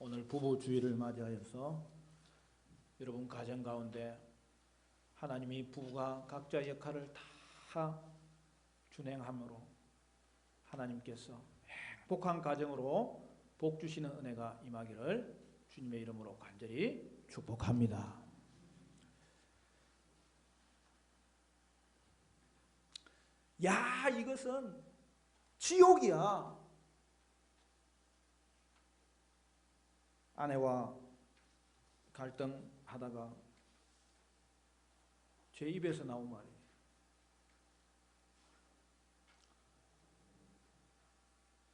오늘 부부 주일을 맞이하여서 여러분 가정 가운데 하나님이 부부가 각자의 역할을 다 준행함으로 하나님께서 행복한 가정으로 복 주시는 은혜가 임하기를 주님의 이름으로 간절히 축복합니다. 야, 이것은 지옥이야. 아내와 갈등하다가 제 입에서 나온 말이에요.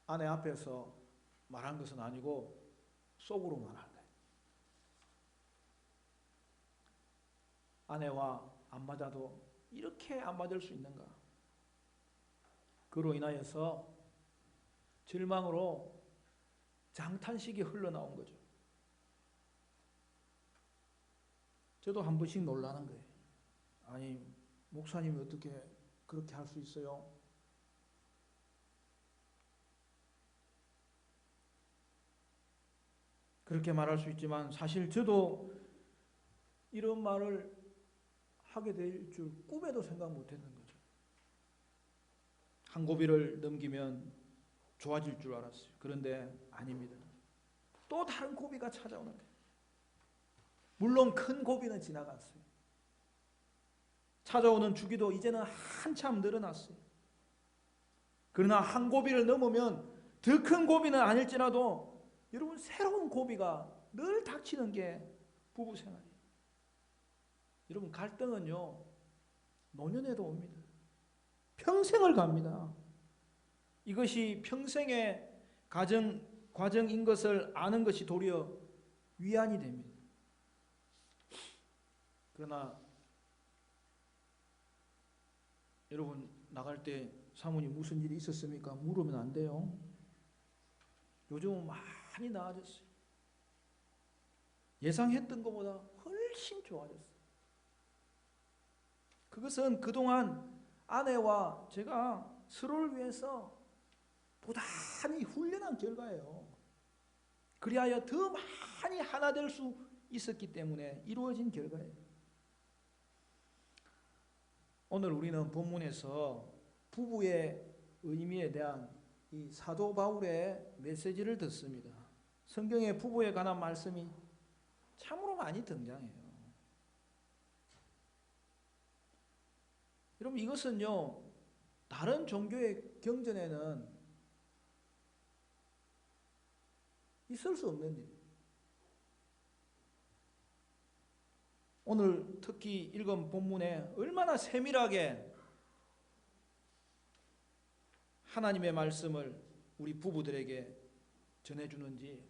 아내 앞에서 말한 것은 아니고 속으로 말한 거예요. 아내와 안 맞아도 이렇게 안 맞을 수 있는가? 그로 인하여서 절망으로 장탄식이 흘러나온 거죠. 저도 한 번씩 놀라는 거예요. 아니, 목사님이 어떻게 그렇게 할 수 있어요? 그렇게 말할 수 있지만 사실 저도 이런 말을 하게 될 줄 꿈에도 생각 못했는 거죠. 한 고비를 넘기면 좋아질 줄 알았어요. 그런데 아닙니다. 또 다른 고비가 찾아오는 거예요. 물론 큰 고비는 지나갔어요. 찾아오는 주기도 이제는 한참 늘어났어요. 그러나 한 고비를 넘으면 더 큰 고비는 아닐지라도 여러분 새로운 고비가 늘 닥치는 게 부부 생활이에요. 여러분 갈등은요 노년에도 옵니다. 평생을 갑니다. 이것이 평생의 과정인 것을 아는 것이 도리어 위안이 됩니다. 그러나 여러분 나갈 때 사모님 무슨 일이 있었습니까? 물으면 안 돼요. 요즘은 많이 나아졌어요. 예상했던 것보다 훨씬 좋아졌어요. 그것은 그동안 아내와 제가 서로를 위해서 부단히 훈련한 결과예요. 그리하여 더 많이 하나 될 수 있었기 때문에 이루어진 결과예요. 오늘 우리는 본문에서 부부의 의미에 대한 이 사도 바울의 메시지를 듣습니다. 성경에 부부에 관한 말씀이 참으로 많이 등장해요. 여러분 이것은요 다른 종교의 경전에는 있을 수 없는 일이에요. 오늘 특히 읽은 본문에 얼마나 세밀하게 하나님의 말씀을 우리 부부들에게 전해주는지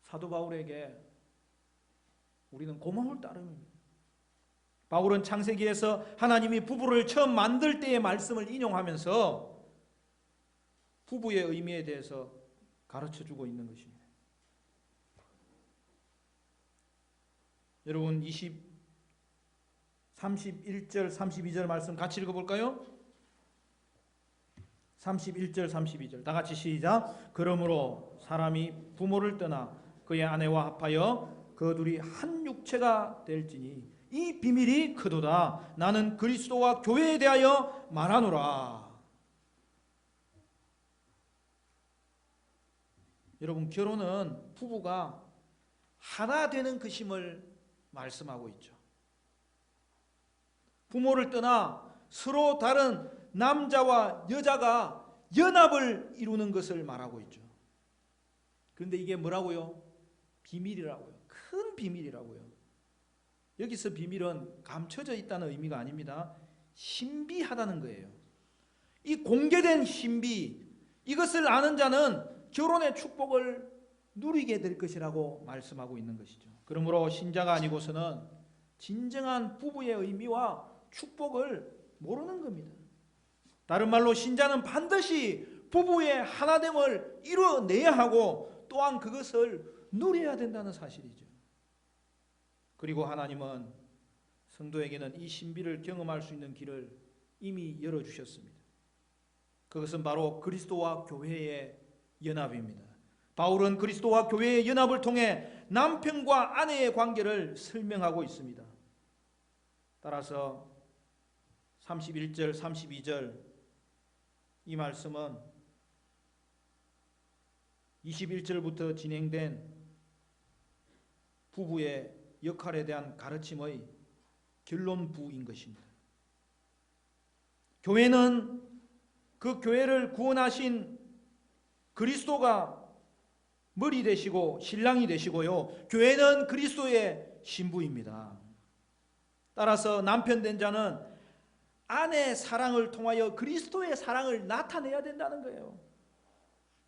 사도 바울에게 우리는 고마울 따름입니다. 바울은 창세기에서 하나님이 부부를 처음 만들 때의 말씀을 인용하면서 부부의 의미에 대해서 가르쳐주고 있는 것입니다. 여러분 31절 32절 말씀 같이 읽어볼까요? 31절 32절 다 같이 시작. 그러므로 사람이 부모를 떠나 그의 아내와 합하여 그 둘이 한 육체가 될지니 이 비밀이 크도다. 나는 그리스도와 교회에 대하여 말하노라. 여러분 결혼은 부부가 하나 되는 것임을 말씀하고 있죠. 부모를 떠나 서로 다른 남자와 여자가 연합을 이루는 것을 말하고 있죠. 그런데 이게 뭐라고요? 비밀이라고요. 큰 비밀이라고요. 여기서 비밀은 감춰져 있다는 의미가 아닙니다. 신비하다는 거예요. 이 공개된 신비, 이것을 아는 자는 결혼의 축복을 누리게 될 것이라고 말씀하고 있는 것이죠. 그러므로 신자가 아니고서는 진정한 부부의 의미와 축복을 모르는 겁니다. 다른 말로 신자는 반드시 부부의 하나됨을 이뤄내야 하고 또한 그것을 누려야 된다는 사실이죠. 그리고 하나님은 성도에게는 이 신비를 경험할 수 있는 길을 이미 열어주셨습니다. 그것은 바로 그리스도와 교회의 연합입니다. 바울은 그리스도와 교회의 연합을 통해 남편과 아내의 관계를 설명하고 있습니다. 따라서 31절, 32절 이 말씀은 21절부터 진행된 부부의 역할에 대한 가르침의 결론부인 것입니다. 교회는 그 교회를 구원하신 그리스도가 머리 되시고 신랑이 되시고요. 교회는 그리스도의 신부입니다. 따라서 남편 된 자는 아내의 사랑을 통하여 그리스도의 사랑을 나타내야 된다는 거예요.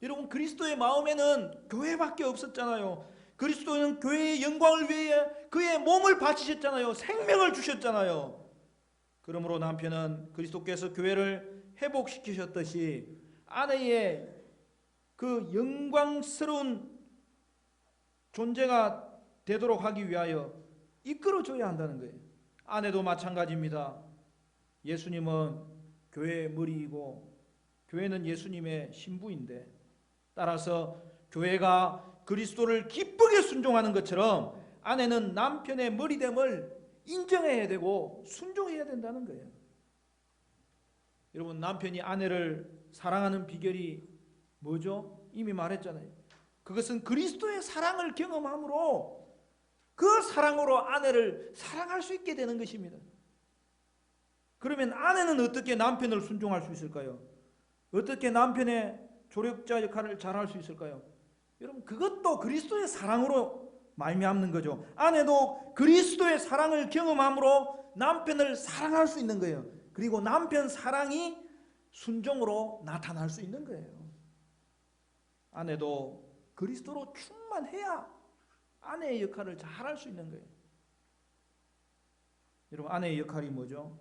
여러분, 그리스도의 마음에는 교회밖에 없었잖아요. 그리스도는 교회의 영광을 위해 그의 몸을 바치셨잖아요. 생명을 주셨잖아요. 그러므로 남편은 그리스도께서 교회를 회복시키셨듯이 아내의 그 영광스러운 존재가 되도록 하기 위하여 이끌어줘야 한다는 거예요. 아내도 마찬가지입니다. 예수님은 교회의 머리이고 교회는 예수님의 신부인데, 따라서 교회가 그리스도를 기쁘게 순종하는 것처럼 아내는 남편의 머리됨을 인정해야 되고 순종해야 된다는 거예요. 여러분, 남편이 아내를 사랑하는 비결이 뭐죠? 이미 말했잖아요. 그것은 그리스도의 사랑을 경험함으로 그 사랑으로 아내를 사랑할 수 있게 되는 것입니다. 그러면 아내는 어떻게 남편을 순종할 수 있을까요? 어떻게 남편의 조력자 역할을 잘할 수 있을까요? 여러분, 그것도 그리스도의 사랑으로 말미암는 거죠. 아내도 그리스도의 사랑을 경험함으로 남편을 사랑할 수 있는 거예요. 그리고 남편 사랑이 순종으로 나타날 수 있는 거예요. 아내도 그리스도로 충만해야 아내의 역할을 잘할 수 있는 거예요. 여러분, 아내의 역할이 뭐죠?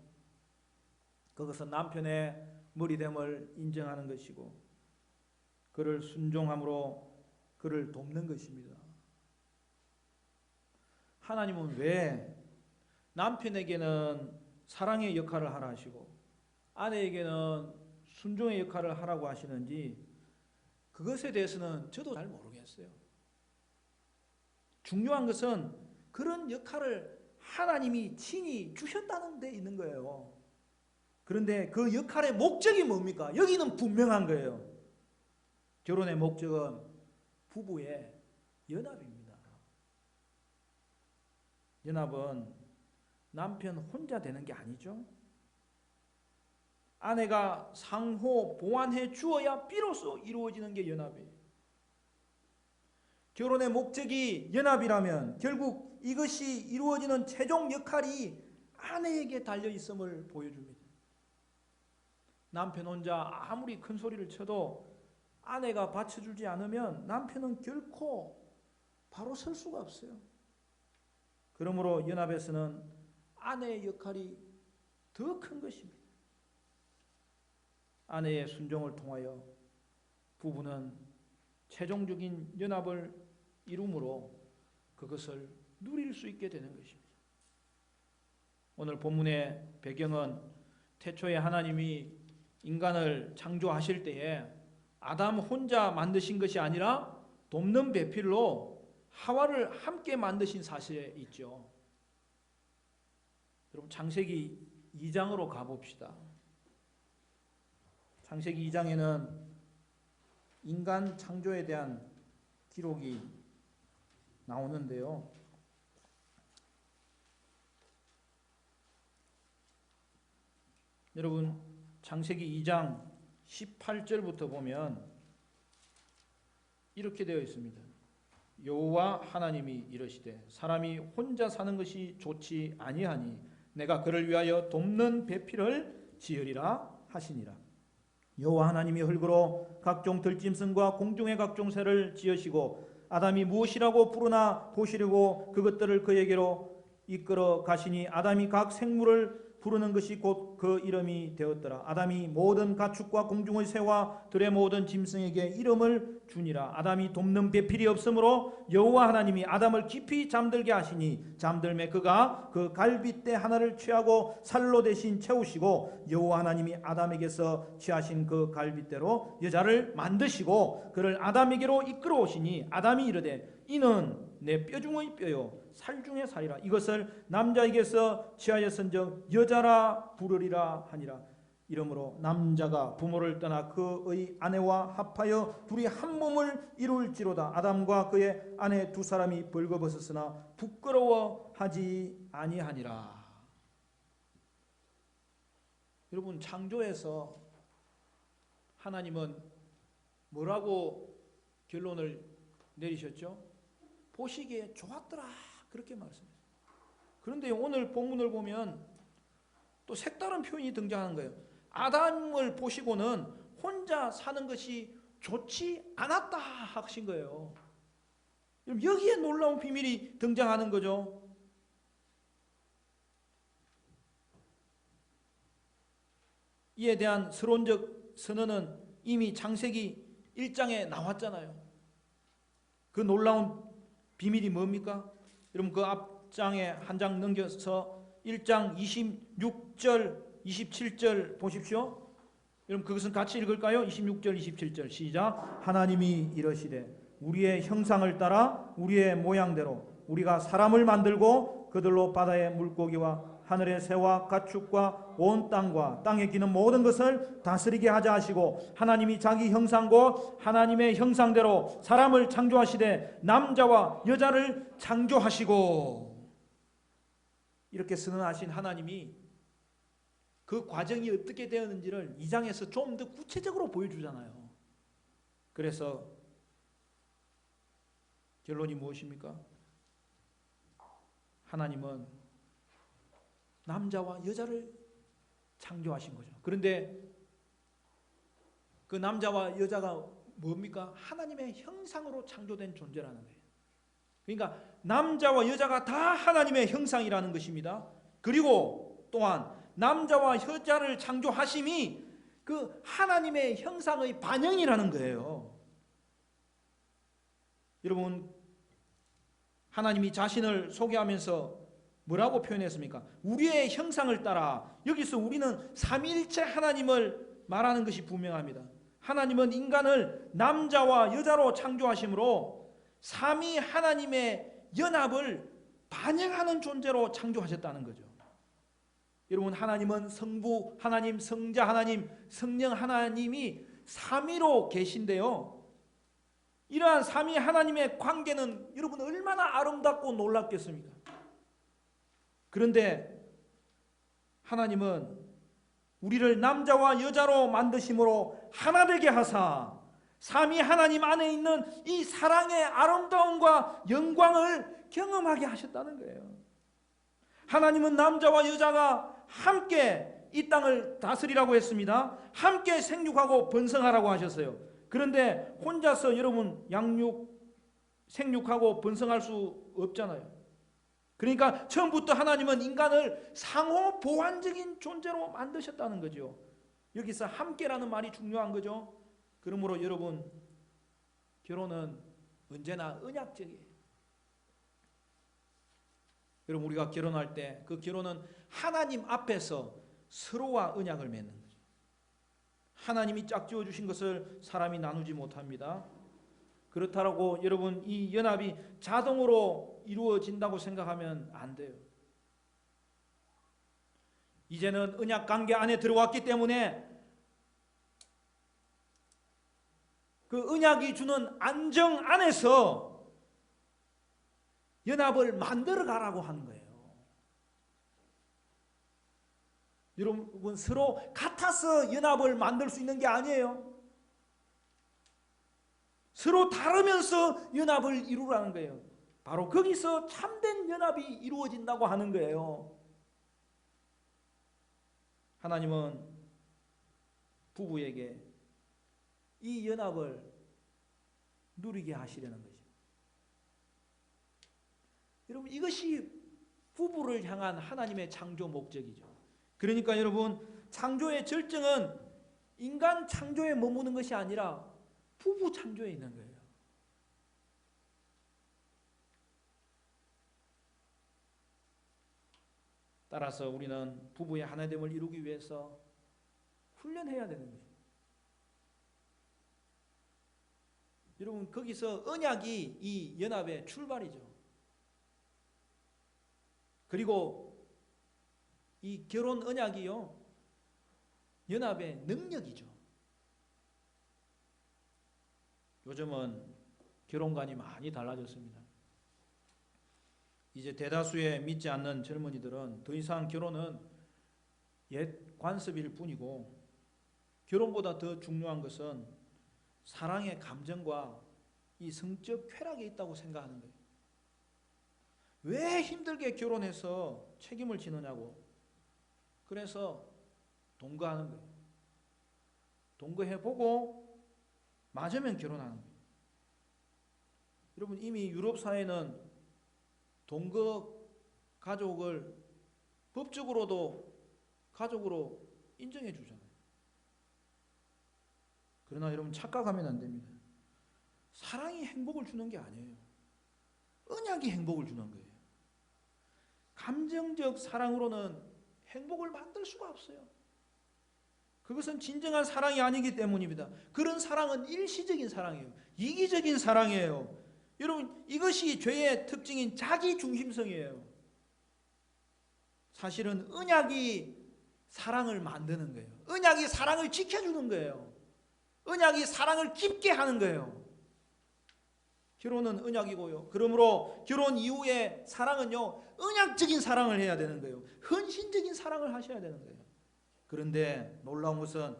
그것은 남편의 머리됨을 인정하는 것이고 그를 순종함으로 그를 돕는 것입니다. 하나님은 왜 남편에게는 사랑의 역할을 하라 하시고 아내에게는 순종의 역할을 하라고 하시는지 그것에 대해서는 저도 잘 모르겠어요. 중요한 것은 그런 역할을 하나님이 친히 주셨다는 데 있는 거예요. 그런데 그 역할의 목적이 뭡니까? 여기는 분명한 거예요. 결혼의 목적은 부부의 연합입니다. 연합은 남편 혼자 되는 게 아니죠. 아내가 상호 보완해 주어야 비로소 이루어지는 게 연합이에요. 결혼의 목적이 연합이라면 결국 이것이 이루어지는 최종 역할이 아내에게 달려있음을 보여줍니다. 남편 혼자 아무리 큰 소리를 쳐도 아내가 받쳐주지 않으면 남편은 결코 바로 설 수가 없어요. 그러므로 연합에서는 아내의 역할이 더 큰 것입니다. 아내의 순종을 통하여 부부는 최종적인 연합을 이루므로 그것을 누릴 수 있게 되는 것입니다. 오늘 본문의 배경은 태초에 하나님이 인간을 창조하실 때에 아담 혼자 만드신 것이 아니라 돕는 배필로 하와를 함께 만드신 사실에 있죠. 여러분, 창세기 2장으로 가봅시다. 창세기 2장에는 인간 창조에 대한 기록이 나오는데요. 여러분, 창세기 2장 18절부터 보면 이렇게 되어 있습니다. 여호와 하나님이 이르시되 사람이 혼자 사는 것이 좋지 아니하니 내가 그를 위하여 돕는 배필을 지으리라 하시니라. 여호와 하나님이 흙으로 각종 들짐승과 공중의 각종 새를 지으시고 아담이 무엇이라고 부르나 보시려고 그것들을 그에게로 이끌어 가시니 아담이 각 생물을 부르는 것이 곧 그 이름이 되었더라. 아담이 모든 가축과 공중의 새와 들의 모든 짐승에게 이름을 주니라. 아담이 돕는 배필이 없으므로 여호와 하나님이 아담을 깊이 잠들게 하시니 잠들매 그가 그 갈빗대 하나를 취하고 살로 대신 채우시고 여호와 하나님이 아담에게서 취하신 그 갈빗대로 여자를 만드시고 그를 아담에게로 이끌어 오시니 아담이 이르되 이는 내 뼈 중의 뼈요 살 중의 살이라. 이것을 남자에게서 취하였은즉 여자라 부르리라 하니라. 이러므로 남자가 부모를 떠나 그의 아내와 합하여 둘이 한 몸을 이룰지로다. 아담과 그의 아내 두 사람이 벌거벗었으나 부끄러워하지 아니하니라. 여러분, 창조에서 하나님은 뭐라고 결론을 내리셨죠? 보시기에 좋았더라, 그렇게 말씀했어요. 그런데 오늘 본문을 보면 또 색다른 표현이 등장하는 거예요. 아담을 보시고는 혼자 사는 것이 좋지 않았다 하신 거예요. 여기에 놀라운 비밀이 등장하는 거죠. 이에 대한 서론적 선언은 이미 창세기 1장에 나왔잖아요. 그 놀라운 비밀이 뭡니까? 여러분, 그 앞장에 한 장 넘겨서 1장 26절 27절 보십시오. 여러분, 그것은 같이 읽을까요? 26절 27절 시작. 하나님이 이러시되 우리의 형상을 따라 우리의 모양대로 우리가 사람을 만들고 그들로 바다의 물고기와 하늘의 새와 가축과 온 땅과 땅에 기는 모든 것을 다스리게 하자 하시고 하나님이 자기 형상고 하나님의 형상대로 사람을 창조하시되 남자와 여자를 창조하시고, 이렇게 선언하신 하나님이 그 과정이 어떻게 되었는지를 2장에서 좀 더 구체적으로 보여주잖아요. 그래서 결론이 무엇입니까? 하나님은 남자와 여자를 창조하신 거죠. 그런데 그 남자와 여자가 뭡니까? 하나님의 형상으로 창조된 존재라는 거예요. 그러니까 남자와 여자가 다 하나님의 형상이라는 것입니다. 그리고 또한 남자와 여자를 창조하심이 그 하나님의 형상의 반영이라는 거예요. 여러분, 하나님이 자신을 소개하면서 뭐라고 표현했습니까? 우리의 형상을 따라. 여기서 우리는 삼위일체 하나님을 말하는 것이 분명합니다. 하나님은 인간을 남자와 여자로 창조하심으로 삼위 하나님의 연합을 반영하는 존재로 창조하셨다는 거죠. 여러분, 하나님은 성부 하나님, 성자 하나님, 성령 하나님이 삼위로 계신데요, 이러한 삼위 하나님의 관계는 여러분 얼마나 아름답고 놀랍겠습니까? 그런데 하나님은 우리를 남자와 여자로 만드심으로 하나 되게 하사 삼위 하나님 안에 있는 이 사랑의 아름다움과 영광을 경험하게 하셨다는 거예요. 하나님은 남자와 여자가 함께 이 땅을 다스리라고 했습니다. 함께 생육하고 번성하라고 하셨어요. 그런데 혼자서 여러분 생육하고 번성할 수 없잖아요. 그러니까 처음부터 하나님은 인간을 상호 보완적인 존재로 만드셨다는 거죠. 여기서 함께라는 말이 중요한 거죠. 그러므로 여러분, 결혼은 언제나 언약적이에요. 여러분, 우리가 결혼할 때 그 결혼은 하나님 앞에서 서로와 언약을 맺는 거죠. 하나님이 짝지어 주신 것을 사람이 나누지 못합니다. 그렇다고 여러분, 이 연합이 자동으로 이루어진다고 생각하면 안 돼요. 이제는 언약 관계 안에 들어왔기 때문에 그 언약이 주는 안정 안에서 연합을 만들어 가라고 하는 거예요. 여러분, 서로 같아서 연합을 만들 수 있는 게 아니에요. 서로 다르면서 연합을 이루라는 거예요. 바로 거기서 참된 연합이 이루어진다고 하는 거예요. 하나님은 부부에게 이 연합을 누리게 하시려는 거죠. 여러분, 이것이 부부를 향한 하나님의 창조 목적이죠. 그러니까 여러분, 창조의 절정은 인간 창조에 머무는 것이 아니라 부부 창조에 있는 거예요. 따라서 우리는 부부의 하나됨을 이루기 위해서 훈련해야 되는 거죠. 여러분, 거기서 언약이 이 연합의 출발이죠. 그리고 이 결혼 언약이요, 연합의 능력이죠. 요즘은 결혼관이 많이 달라졌습니다. 이제 대다수의 믿지 않는 젊은이들은 더 이상 결혼은 옛 관습일 뿐이고, 결혼보다 더 중요한 것은 사랑의 감정과 이 성적 쾌락에 있다고 생각하는 거예요. 왜 힘들게 결혼해서 책임을 지느냐고. 그래서 동거하는 거예요. 동거해보고 맞으면 결혼하는 거예요. 여러분, 이미 유럽 사회는 동거 가족을 법적으로도 가족으로 인정해 주잖아요. 그러나 여러분, 착각하면 안 됩니다. 사랑이 행복을 주는 게 아니에요. 언약이 행복을 주는 거예요. 감정적 사랑으로는 행복을 만들 수가 없어요. 그것은 진정한 사랑이 아니기 때문입니다. 그런 사랑은 일시적인 사랑이에요. 이기적인 사랑이에요. 여러분, 이것이 죄의 특징인 자기중심성이에요. 사실은 언약이 사랑을 만드는 거예요. 언약이 사랑을 지켜주는 거예요. 언약이 사랑을 깊게 하는 거예요. 결혼은 언약이고요. 그러므로 결혼 이후에 사랑은요, 언약적인 사랑을 해야 되는 거예요. 헌신적인 사랑을 하셔야 되는 거예요. 그런데 놀라운 것은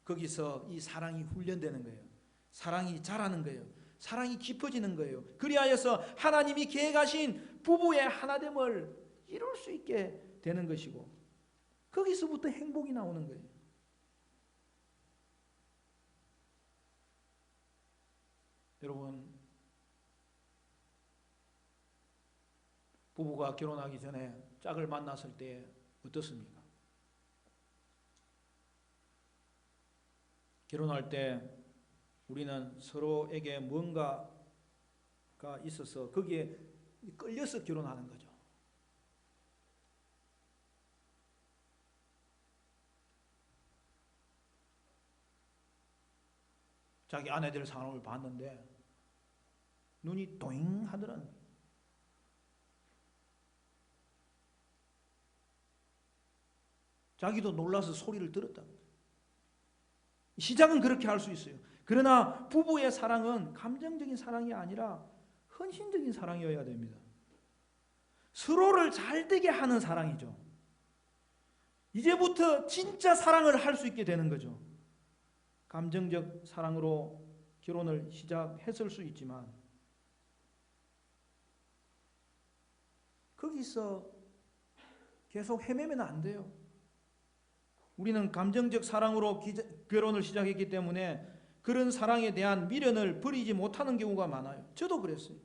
거기서 이 사랑이 훈련되는 거예요. 사랑이 자라는 거예요. 사랑이 깊어지는 거예요. 그리하여서 하나님이 계획하신 부부의 하나됨을 이룰 수 있게 되는 것이고, 거기서부터 행복이 나오는 거예요. 여러분, 부부가 결혼하기 전에 짝을 만났을 때 어떻습니까? 결혼할 때 우리는 서로에게 뭔가가 있어서 거기에 끌려서 결혼하는 거죠. 자기 아내들 상황을 봤는데 눈이 도잉 하더라는 거예요. 자기도 놀라서 소리를 들었다는 거예요. 시작은 그렇게 할 수 있어요. 그러나 부부의 사랑은 감정적인 사랑이 아니라 헌신적인 사랑이어야 됩니다. 서로를 잘 되게 하는 사랑이죠. 이제부터 진짜 사랑을 할 수 있게 되는 거죠. 감정적 사랑으로 결혼을 시작했을 수 있지만 거기서 계속 헤매면 안 돼요. 우리는 감정적 사랑으로 결혼을 시작했기 때문에 그런 사랑에 대한 미련을 버리지 못하는 경우가 많아요. 저도 그랬어요.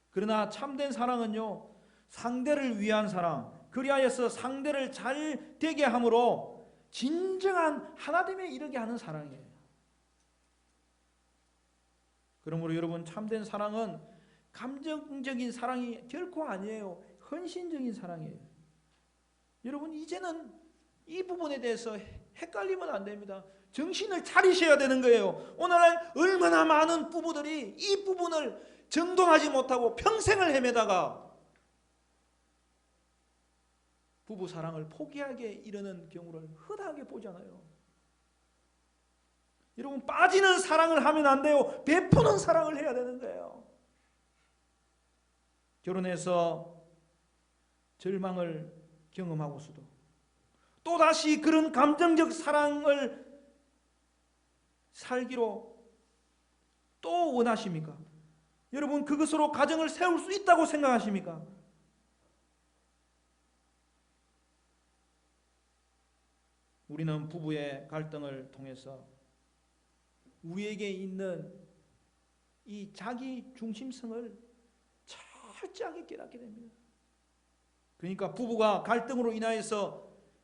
그러나 참된 사랑은요, 상대를 위한 사랑, 그리하여서 상대를 잘 되게 함으로 진정한 하나됨에 이르게 하는 사랑이에요. 그러므로 여러분, 참된 사랑은 감정적인 사랑이 결코 아니에요. 헌신적인 사랑이에요. 여러분, 이제는 이 부분에 대해서 헷갈리면 안 됩니다. 정신을 차리셔야 되는 거예요. 오늘날 얼마나 많은 부부들이 이 부분을 정돈하지 못하고 평생을 헤매다가 부부 사랑을 포기하게 이르는 경우를 흔하게 보잖아요. 여러분, 빠지는 사랑을 하면 안 돼요. 베푸는 사랑을 해야 되는 거예요. 결혼해서 절망을 경험하고서도 또다시 그런 감정적 사랑을 살기로 또 원하십니까? 여러분, 그것으로 가정을 세울 수 있다고 생각하십니까? 우리는 부부의 갈등을 통해서 우리에게 있는 이 자기 중심성을 철저하게 깨닫게 됩니다. 그러니까 부부가 갈등으로 인하여서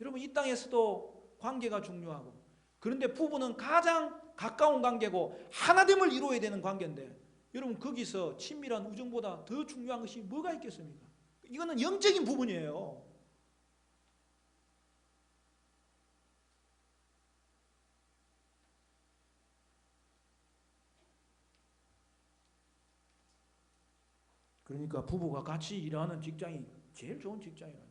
여러분 이 땅에서도 관계가 중요하고, 그런데 부부는 가장 가까운 관계고 하나됨을 이루어야 되는 관계인데, 여러분 거기서 친밀한 우정보다 더 중요한 것이 뭐가 있겠습니까? 이거는 영적인 부분이에요. 그러니까 부부가 같이 일하는 직장이 제일 좋은 직장이라니까.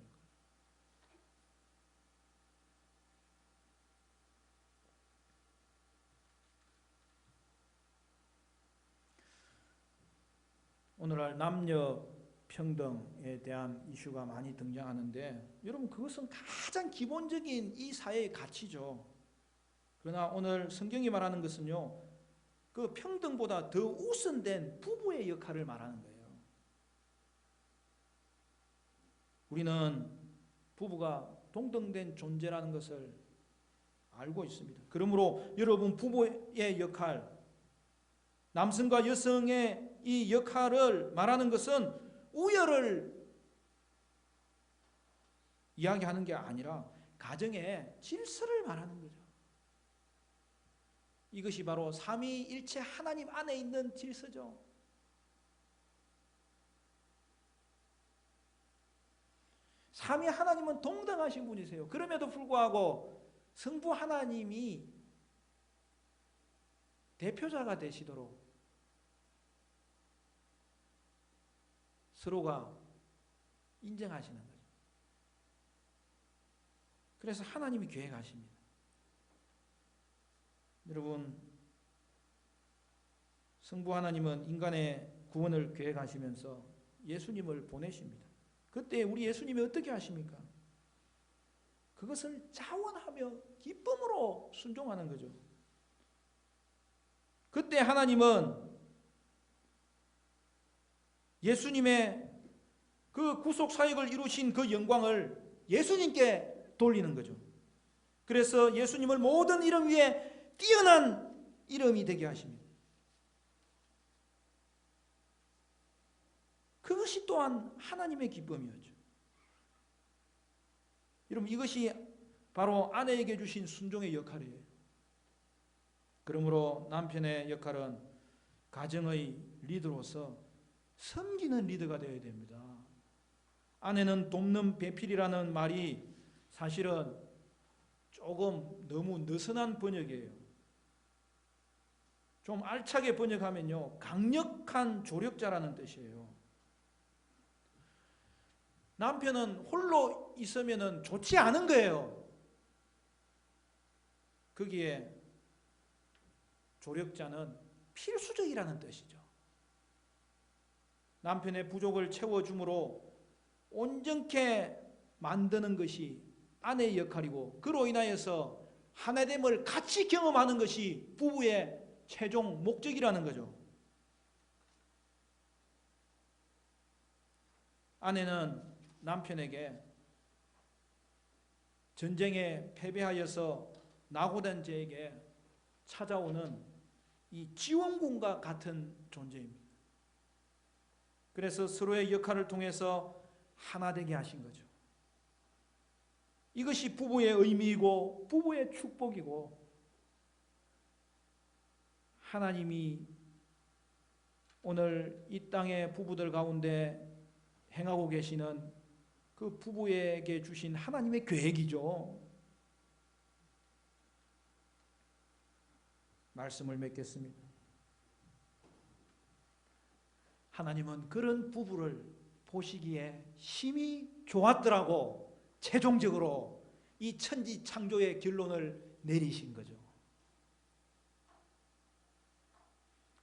오늘날 남녀 평등에 대한 이슈가 많이 등장하는데, 여러분 그것은 가장 기본적인 이 사회의 가치죠. 그러나 오늘 성경이 말하는 것은요, 그 평등보다 더 우선된 부부의 역할을 말하는 거예요. 우리는 부부가 동등된 존재라는 것을 알고 있습니다. 그러므로 여러분 부부의 역할, 남성과 여성의 이 역할을 말하는 것은 우열을 이야기하는 게 아니라 가정의 질서를 말하는 거죠. 이것이 바로 삼위일체 하나님 안에 있는 질서죠. 삼위 하나님은 동등하신 분이세요. 그럼에도 불구하고 성부 하나님이 대표자가 되시도록 서로가 인정하시는 거죠. 그래서 하나님이 계획하십니다. 여러분, 성부 하나님은 인간의 구원을 계획하시면서 예수님을 보내십니다. 그때 우리 예수님이 어떻게 하십니까? 그것을 자원하며 기쁨으로 순종하는 거죠. 그때 하나님은 예수님의 그 구속 사역을 이루신 그 영광을 예수님께 돌리는 거죠. 그래서 예수님을 모든 이름 위에 뛰어난 이름이 되게 하십니다. 그것이 또한 하나님의 기쁨이었죠. 여러분 이것이 바로 아내에게 주신 순종의 역할이에요. 그러므로 남편의 역할은 가정의 리더로서 섬기는 리더가 되어야 됩니다. 아내는 돕는 배필이라는 말이 사실은 조금 너무 느슨한 번역이에요. 좀 알차게 번역하면요, 강력한 조력자라는 뜻이에요. 남편은 홀로 있으면 좋지 않은 거예요. 거기에 조력자는 필수적이라는 뜻이죠. 남편의 부족을 채워줌으로 온전케 만드는 것이 아내의 역할이고, 그로 인하여서 하나됨을 같이 경험하는 것이 부부의 최종 목적이라는 거죠. 아내는 남편에게 전쟁에 패배하여서 낙오된 자에게 찾아오는 이 지원군과 같은 존재입니다. 그래서 서로의 역할을 통해서 하나 되게 하신 거죠. 이것이 부부의 의미이고 부부의 축복이고, 하나님이 오늘 이 땅의 부부들 가운데 행하고 계시는 그 부부에게 주신 하나님의 계획이죠. 말씀을 맺겠습니다. 하나님은 그런 부부를 보시기에 심히 좋았더라고 최종적으로 이 천지 창조의 결론을 내리신 거죠.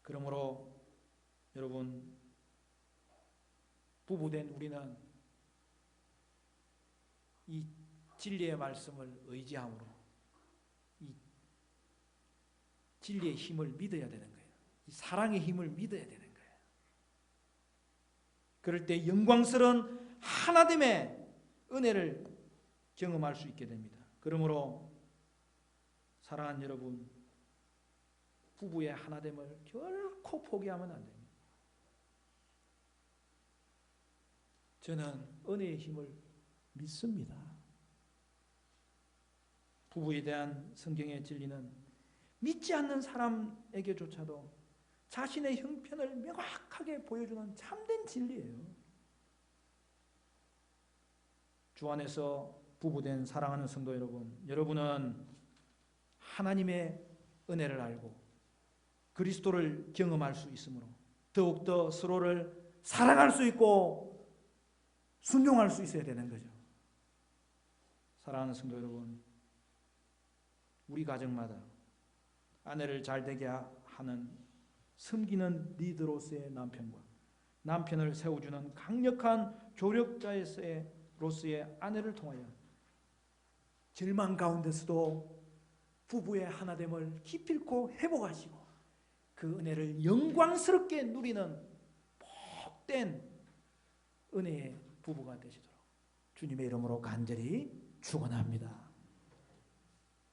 그러므로 여러분, 부부된 우리는 이 진리의 말씀을 의지함으로 이 진리의 힘을 믿어야 되는 거예요. 이 사랑의 힘을 믿어야 되는 거예요. 그럴 때 영광스러운 하나됨의 은혜를 경험할 수 있게 됩니다. 그러므로 사랑하는 여러분, 부부의 하나됨을 결코 포기하면 안 됩니다. 저는 은혜의 힘을 믿습니다. 부부에 대한 성경의 진리는 믿지 않는 사람에게조차도 자신의 형편을 명확하게 보여주는 참된 진리예요. 주 안에서 부부된 사랑하는 성도 여러분, 여러분은 하나님의 은혜를 알고 그리스도를 경험할 수 있으므로 더욱더 서로를 사랑할 수 있고 순종할 수 있어야 되는 거죠. 사랑하는 성도 여러분, 우리 가정마다 아내를 잘되게 하는 섬기는 리더로서의 남편과 남편을 세워주는 강력한 조력자로서의 아내를 통하여 절망 가운데서도 부부의 하나됨을 기필코 회복하시고 그 은혜를 영광스럽게 누리는 복된 은혜의 부부가 되시도록 주님의 이름으로 간절히 축원합니다.